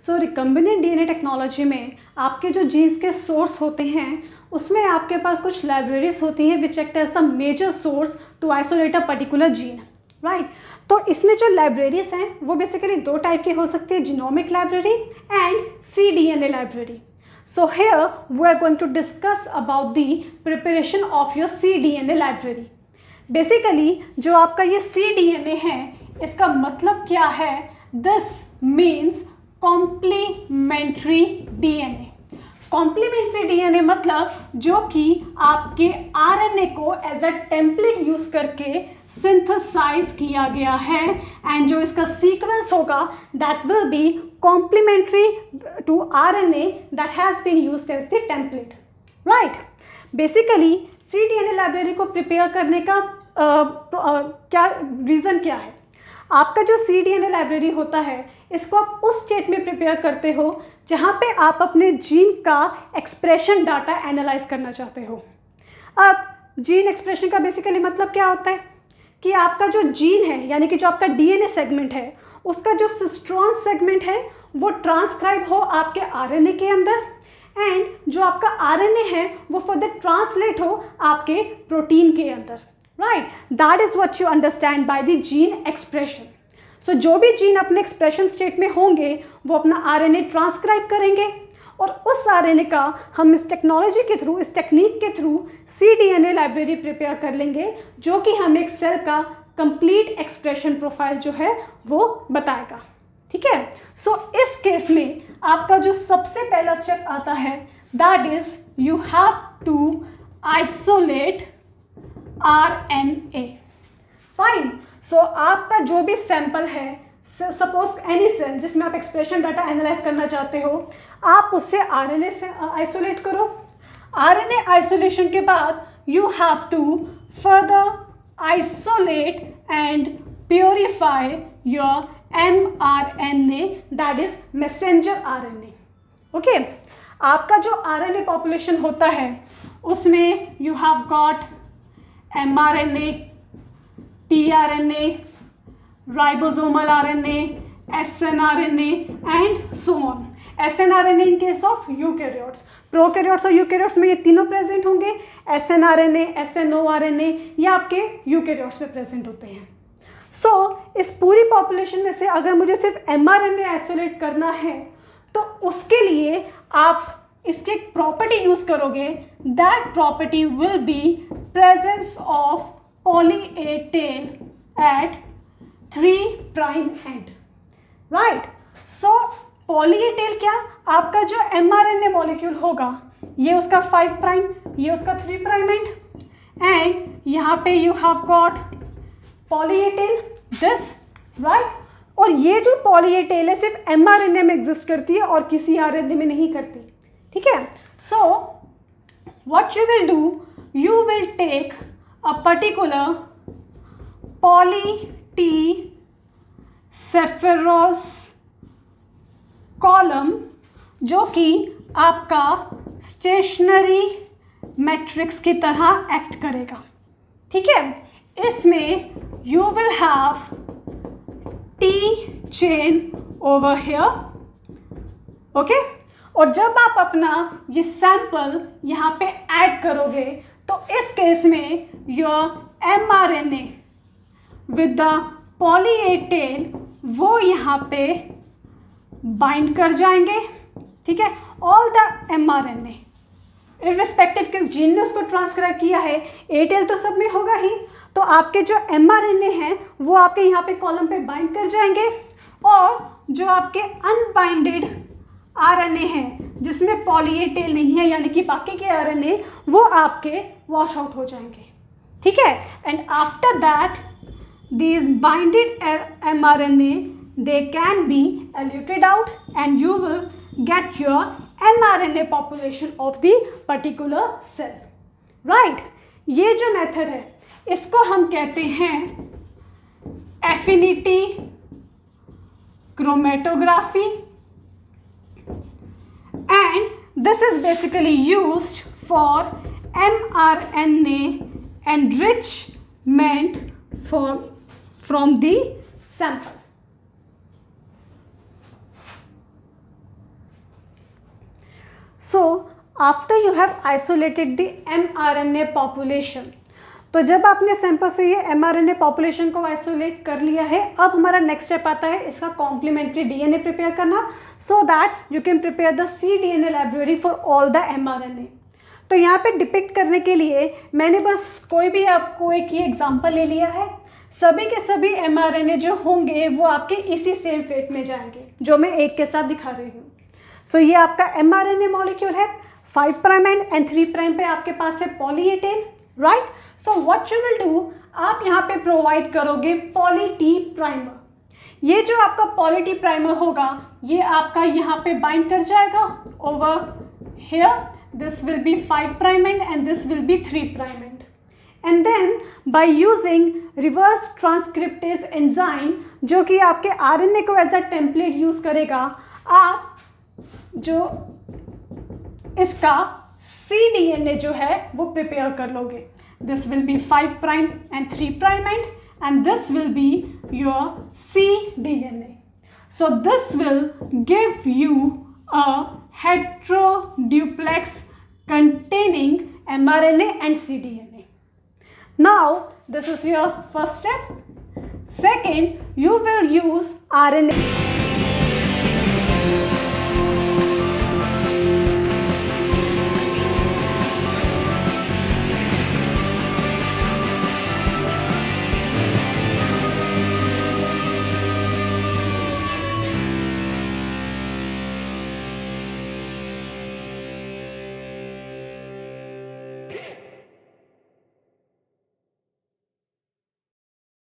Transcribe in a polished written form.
सो recombinant DNA technology में आपके जो जीन्स के सोर्स होते हैं उसमें आपके पास कुछ लाइब्रेरीज होती हैं which act as the major source to isolate a particular gene, right. तो इसमें जो लाइब्रेरीज हैं वो बेसिकली दो टाइप की हो सकती है, genomic library and cDNA library. So here we are going to discuss about the preparation of your cDNA library. Basically जो आपका ये cDNA है इसका मतलब क्या है? This means complementary DNA. Complementary DNA मतलब जो कि आपके आरएनए को एज अ टेम्पलेट यूज करके सिंथेसाइज किया गया है एंड जो इसका सीक्वेंस होगा that will be complementary to RNA that has been used as the template, right. Basically cDNA library को प्रिपेयर करने का क्या रीज़न क्या है? आपका जो cDNA लाइब्रेरी होता है इसको आप उस स्टेट में प्रिपेयर करते हो जहाँ पे आप अपने जीन का एक्सप्रेशन डाटा एनालाइज करना चाहते हो। अब जीन एक्सप्रेशन का बेसिकली मतलब क्या होता है कि आपका जो जीन है यानी कि जो आपका डीएनए सेगमेंट है उसका जो सिस्ट्रॉन सेगमेंट है वो ट्रांसक्राइब हो आपके आरएनए के अंदर एंड जो आपका आरएनए है वो फर्दर ट्रांसलेट हो आपके प्रोटीन के अंदर, right. That is what you understand by the gene expression. So जो भी जीन अपने एक्सप्रेशन स्टेट में होंगे वो अपना आरएनए ट्रांसक्राइब करेंगे और उस आरएनए का हम इस टेक्नोलॉजी के थ्रू, इस टेक्निक के थ्रू cDNA लाइब्रेरी प्रिपेयर कर लेंगे जो कि हमें एक सेल का कंप्लीट एक्सप्रेशन प्रोफाइल जो है वो बताएगा, ठीक है। सो इस केस में आपका जो सबसे पहला स्टेप आता है that is you have to isolate RNA, fine. So आपका जो भी सैंपल है, सपोज एनी सेल जिसमें आप एक्सप्रेशन डाटा एनालाइज करना चाहते हो, आप उससे आरएनए से आइसोलेट करो। आरएनए आइसोलेशन के बाद you have to further isolate and purify your mRNA that is messenger RNA, okay. आपका जो आरएनए पॉपुलेशन होता है उसमें you have got mRNA, tRNA, ribosomal RNA, snRNA and so on. snRNA in case of eukaryotes, prokaryotes और eukaryotes में ये तीनों present होंगे। snRNA, snORNA ये आपके eukaryotes में प्रेजेंट होते हैं। सो इस पूरी पॉपुलेशन में से अगर मुझे सिर्फ mRNA आइसोलेट करना है तो उसके लिए आप इसकी एक प्रॉपर्टी यूज करोगे, that property will be presence of poly A tail at 3' end, right. So poly A tail क्या? आपका जो mRNA मॉलिक्यूल होगा ये उसका 5' ये उसका 3' एंड एंड यहाँ पे you have got poly A tail this, right. और ये जो पॉली ए टेल है सिर्फ mRNA में एग्जिस्ट करती है और किसी RNA में नहीं करती, ठीक है। सो what you will do, you will take a particular poly T sepharose column जो कि आपका स्टेशनरी मैट्रिक्स की तरह एक्ट करेगा, ठीक है। इसमें you will have T chain over here, okay. और जब आप अपना ये सैंपल यहाँ पे ऐड करोगे तो इस केस में your mRNA with the poly A tail वो यहाँ पे बाइंड कर जाएंगे, ठीक है। ऑल द mRNA इर्रिस्पेक्टिव किस जीन ने उसको ट्रांसक्राइब किया है, ए टेल तो सब में होगा ही, तो आपके जो mRNA हैं वो आपके यहाँ पे कॉलम पे बाइंड कर जाएंगे और जो आपके अनबाइंडेड RNA है जिसमें पॉली ए टेल नहीं है यानी कि बाकी के RNA वो आपके वॉश आउट हो जाएंगे, ठीक है। And after that these binded mRNA they can be eluted out and you will get your mRNA population of the particular cell, right। ये जो मेथड है इसको हम कहते हैं affinity chromatography and this is basically used for mRNA enrichment from the sample, So after you have isolated the mRNA population, तो जब आपने सैंपल से ये mRNA पॉपुलेशन को आइसोलेट कर लिया है, अब हमारा नेक्स्ट स्टेप आता है इसका कॉम्प्लीमेंट्री डीएनए प्रिपेयर करना, so that you can prepare the cDNA library for all the mRNA। तो यहाँ पे डिपिक्ट करने के लिए मैंने बस कोई भी आपको एक ही एग्जांपल ले लिया है। सभी के सभी mRNA जो होंगे वो आपके इसी सेम फेट में जाएंगे जो मैं एक के साथ दिखा रही हूँ। सो ये आपका mRNA मॉलिक्यूल है, 5 प्राइम एंड 3 प्राइम पे आपके पास है poly A tail, right. So what you will do, आप यहाँ पे प्रोवाइड करोगे पॉली टी प्राइमर। ये जो आपका पॉली टी प्राइमर होगा ये आपका यहाँ पे बाइंड कर जाएगा over here, this will be 5 prime end this will be 3 prime end. And then by using reverse transcriptase enzyme जो कि आपके आरएनए को एज अ टेम्पलेट यूज करेगा, आप जो इसका cDNA जो है वो प्रिपेयर कर लोगे। This will be 5 prime and 3 prime end this will be your cDNA। So this will give you a heteroduplex containing mRNA and cDNA. Now this is your first step. Second, you will use RNA.